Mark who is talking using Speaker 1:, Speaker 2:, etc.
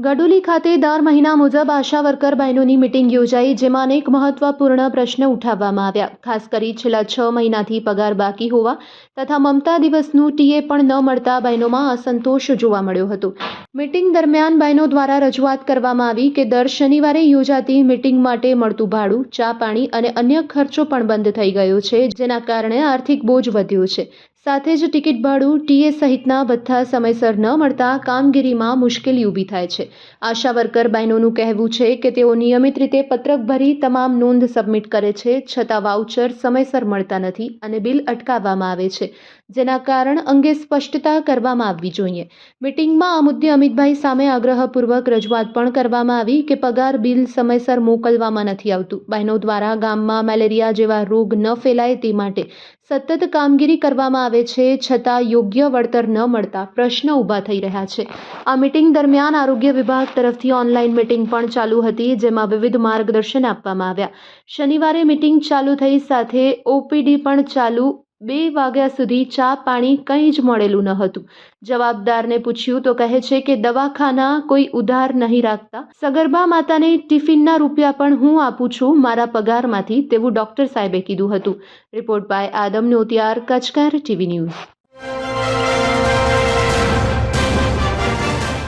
Speaker 1: ગડોલી ખાતે દર મહિના મુજબ આશા વર્કર બહેનોની મીટિંગ યોજાઈ, જેમાં અનેક મહત્વપૂર્ણ પ્રશ્ન ઉઠાવવામાં આવ્યા. ખાસ કરી છેલ્લા 6 મહિનાથી પગાર બાકી હોવા તથા મમતા દિવસનું ટીએ પણ ન મળતા બહેનોમાં અસંતોષ જોવા મળ્યો હતો. મીટિંગ દરમિયાન બહેનો દ્વારા રજૂઆત કરવામાં આવી કે દર શનિવારે યોજાતી મીટિંગ માટે મળતું ભાડું, ચા પાણી અને અન્ય ખર્ચો પણ બંધ થઈ ગયો છે, જેના કારણે આર્થિક બોજ વધ્યો છે. સાથે જ ટિકિટ ભાડું, ટીએ સહિતના ભથ્થા સમયસર ન મળતા કામગીરીમાં મુશ્કેલી ઊભી થાય છે. આશા વર્કર બહેનોનું કહેવું છે કે તેઓ નિયમિત રીતે પત્રક ભરી તમામ નોંધ સબમિટ કરે છે, છતાં વાઉચર સમયસર મળતા નથી અને બિલ અટકાવવામાં આવે છે, જેના કારણ અંગે સ્પષ્ટતા કરવામાં આવવી જોઈએ. મીટિંગમાં આ મુદ્દે અમિતભાઈ સામે આગ્રહપૂર્વક રજૂઆત પણ કરવામાં આવી કે પગાર બિલ સમયસર મોકલવામાં નથી આવતું. બહેનો દ્વારા ગામમાં મેલેરિયા જેવા રોગ ન ફેલાય તે માટે સતત કામગીરી કરવામાં આવે છે, છતાં યોગ્ય વળતર ન મળતા પ્રશ્ન ઊભા થઈ રહ્યા છે. આ મીટિંગ દરમિયાન આરોગ્ય વિભાગ તરફથી ઓનલાઈન મીટિંગ પણ ચાલુ હતી, જેમાં વિવિધ માર્ગદર્શન આપવામાં આવ્યા. શનિવારે મીટિંગ ચાલુ થઈ સાથે ઓપીડી પણ ચાલુ. 2 વાગ્યા સુધી ચા પાણી કંઈ જ મળેલું ન હતું. જવાબદારને પૂછ્યું તો કહે છે કે દવાખાના કોઈ ઉધાર નહીં રાખતા. સગર્ભા માતાને ટિફિનના રૂપિયા પણ હું આપું છું મારા પગારમાંથી, તેવું ડોક્ટર સાહેબે કીધું હતું. રિપોર્ટ બાય આદમ નોતિયાર, કચકાર ટીવી ન્યૂઝ.